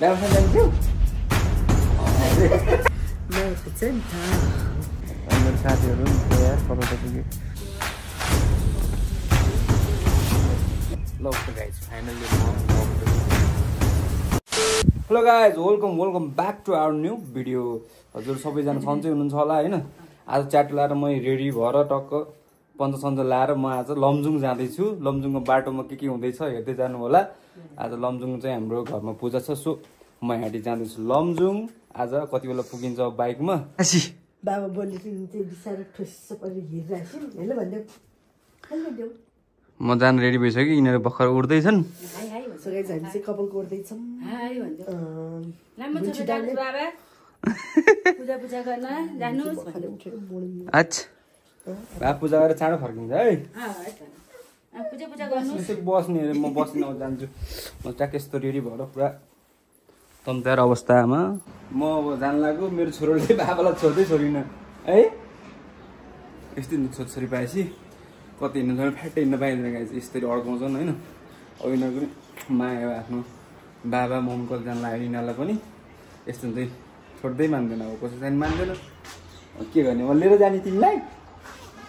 व्यवसाय जान्छु मेरो साथीहरू यार कता पुग्यो ल guys finally hello guys welcome back to our new video. हजुर सबैजना सन्चै हुनुहुन्छ होला होइन। आज च्याट लाएर म रेडी भएर टक्क पञ्च लाएर म आज लमजुङ जाँदैछु। लमजुङको बाटोमा के हुँदैछ हेर्दै जानु होला। आज लमजुङ चाहिँ हाम्रो घरमा पूजा छ, सो म यहाँ जाँदैछु लमजुङ। आज कति बेला पुगिन्छ बाइकमा बाबा बोल्दै चाहिँ बिसार ठुस्स परि हिँडिरहेको छु हेलो भन्दै म जान रेडी भइसक्यो। यिनीहरू भर्खर उड्दैछन्। पूजा गरेर चाँडो फर्किन्छ है। बस्ने अरे म बस्ने जान्छु। म ट्याक यस्तो रेडी भएर पुरा तम्तार अवस्थामा म अब जान लाग्यो। मेरो छोरोले बाबालाई छोड्दै छोडिन है। यस्तै छोरी पाएपछि कति हिँड्नु छोडेर फ्याट्टै हिँड्नु पाइँदैन गाइस। यसरी अड्काउँछन् होइन। अब यिनीहरूको पनि माया आफ्नो बाबा मम्मी कति जान लाग्यो यिनीहरूलाई पनि यस्तो चाहिँ छोड्दै मान्दैन। अब कसै जाने मान्दैन के गर्ने। म लिएर जाने तिमीलाई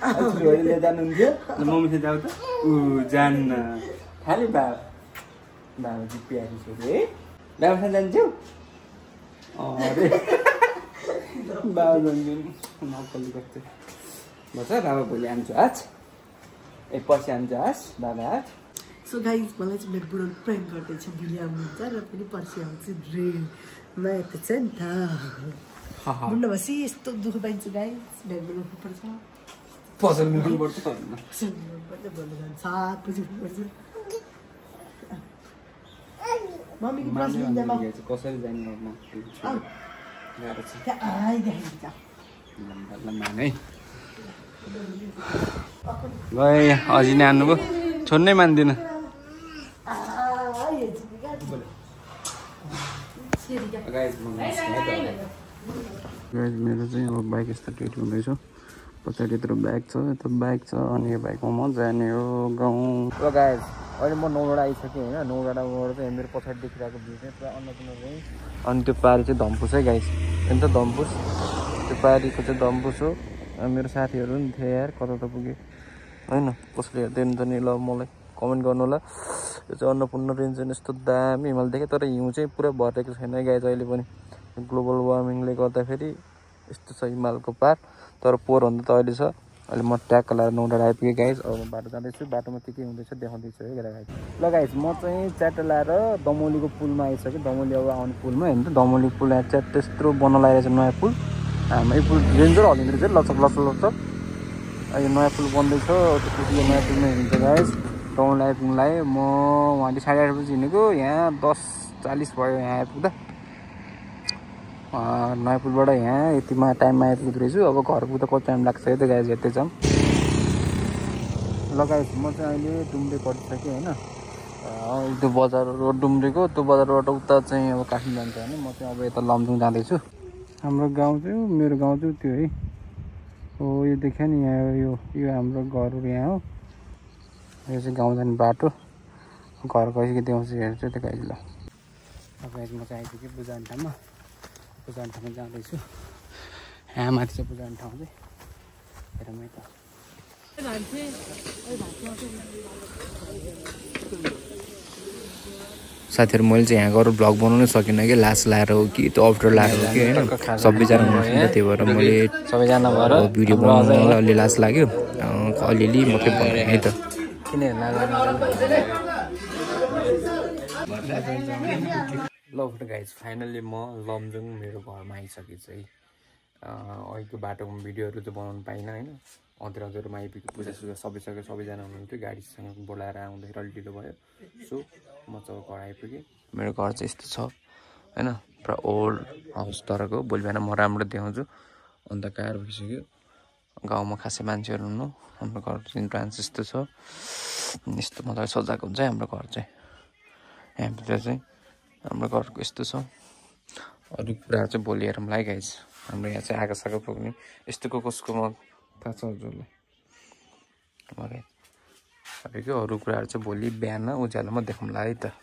लिएर जानुहुन्थ्यो मम्मीसँग जाऊ त ऊ जान्न खालि बाबा जिप्पिआएको छोरी है। बाबासँग जान्थ्यौ अरे बाबा जान्थ्यो नक्कली गर्छ भन्छ। बाबा भोलि आउँछु आज ए पछि आउँछ आज बाबा आज। सो गाइस मलाई चाहिँ मेरो बुढो प्रेम गर्दैछ भोलि आउनुहुन्छ र पनि पछि आउँछु ड्रिल माया त छ नि त। बुढ्नु भएपछि यस्तो दुःख पाइन्छ गाइस। मेरो बुढो पर्छ पसल मिल्नुपर्छ 7 बजी उठ्नुपर्छ। मम्मीको ब्रस लिँदैमा कसरी जाने गए अझै नै आन्नुभयो छोड्नै मान्दिनँ। मेरो चाहिँ अब बाइक यस्तो रेडी हुँदैछ। पछाडि यत्रो ब्याग छ यत्रो बाइक छ अनि यो बाइकमा म जाने हो गाउँ। र गाइस अहिले म नौगडा आइसकेँ होइन। नौगडाबाट चाहिँ मेरो पछाडि देखिरहेको भ्यू चाहिँ पुरा अन्नपूर्ण चाहिँ अनि त्यो पारि चाहिँ धम्पुस है गाइस। होइन त धम्पुस त्यो पारिको चाहिँ धम्पुस हो। मेरो साथीहरू नि थियो यार कता त पुग्यो होइन। कसले हेर्दै हुन्छ नि ल मलाई कमेन्ट गर्नु होला। यो चाहिँ अन्नपूर्ण रेन्ज चाहिँ यस्तो दामी हिमाल देखेँ तर हिउँ चाहिँ पुरा भरेको छैन गाइस अहिले पनि। ग्लोबल वार्मिङले गर्दाखेरि यस्तो छ हिमालको पार तर पोहोरभन्दा त अहिले छ। अहिले म ट्याक्क लाएर नौगडा आइपुगेँ गाइस। अब म बाटो जाँदैछु। बाटोमा के हुँदैछ देखाउँदैछु है गाइस। ल गाइस म चाहिँ च्याट लाएर दमौलीको पुलमा आइसकेँ। दमौली अब आउने पुलमा हेर्नु त दमौली पुल यहाँ च्याट त्यत्रो बन्न लगाइरहेको छ नयाँ पुल। हाम्रो यो पुल रेन्जर हल्लिँदो रहेछ लचक यो नयाँ पुल बन्दैछ। त्यसपछि यो नयाँ पुलमा हिँड्छ गाइस। दमौली आइपुग्नुलाई म वहाँदेखि 8:30 बजी हिँडेको यहाँ 10:40 भयो यहाँ आइपुग्दा। नयाँ पुलबाट यहाँ यतिमा टाइममा आइपुग्दो रहेछु। अब घर पुग्दा कति टाइम लाग्छ है त गाइस हेर्दै जाऊँ। ल गाइस म चाहिँ अहिले डुम्रे परिसकेँ होइन। त्यो बजार रोड डुम्रेको त्यो बजारबाट उता चाहिँ अब काठमाडौँ जान्छ होइन। म चाहिँ अब यता लमजुङ जाँदैछु। हाम्रो गाउँ चाहिँ मेरो गाउँ चाहिँ त्यो है हो यो देख्यो नि यहाँ यो हाम्रो घरहरू यहाँ हो। यो चाहिँ गाउँ जाने बाटो। घर गइसकेँ देखाउँछु हेर्छु त्यो गाइस। ल अब म चाहिँ आइपुगेँ पूजा ठाउँमा। पूजा ठाउँमा जाँदैछु। यहाँ माथि चाहिँ पूजा ठाउँ चाहिँ हेरौँ है त। साथीहरू मैले चाहिँ यहाँ गएर भ्लग बनाउनै सकिनँ कि लास लाएर हो कि त्यो अफ्टर लाएर हो कि होइन। सबैजना हुनुहुन्छ त्यही भएर मैले सबैजना भएर भिडियो बनाउनुलाई अलि लास लाग्यो। अलिअलि मात्रै बनाएँ है त। ल गाइज फाइनल्ली म लमजुङ मेरो घरमा आइसकेँ चाहिँ। अहिलेको बाटोको भिडियोहरू चाहिँ बनाउनु पाइनँ होइन। हजुरमा आइपुग्यो पूजासुजा सबैजना हुनुहुन्थ्यो। गाडीसँग बोलाएर आउँदाखेरि अलि ढिलो भयो। सो म चाहिँ घर आइपुगेँ। मेरो घर चाहिँ यस्तो छ होइन। पुरा ओल्ड हाउस तरको। भोलि बिहान म राम्रो देखाउँछु। अन्धकार भइसक्यो गाउँमा खासै मान्छेहरू हुनु। हाम्रो घर चाहिँ ब्रान्च यस्तो छ। यस्तो मजाले सजाएको हुन्छ है हाम्रो घर चाहिँ। यहाँभित्र चाहिँ हाम्रो घरको यस्तो छ। अरू कुराहरू चाहिँ भोलि हेरौँला है गाइस। हाम्रो यहाँ चाहिँ आगो पुग्ने यस्तोको कसकोमा थाहा छ हजुरलाई अरू कुराहरू चाहिँ भोलि बिहान उज्यालोमा देखाउँला है त।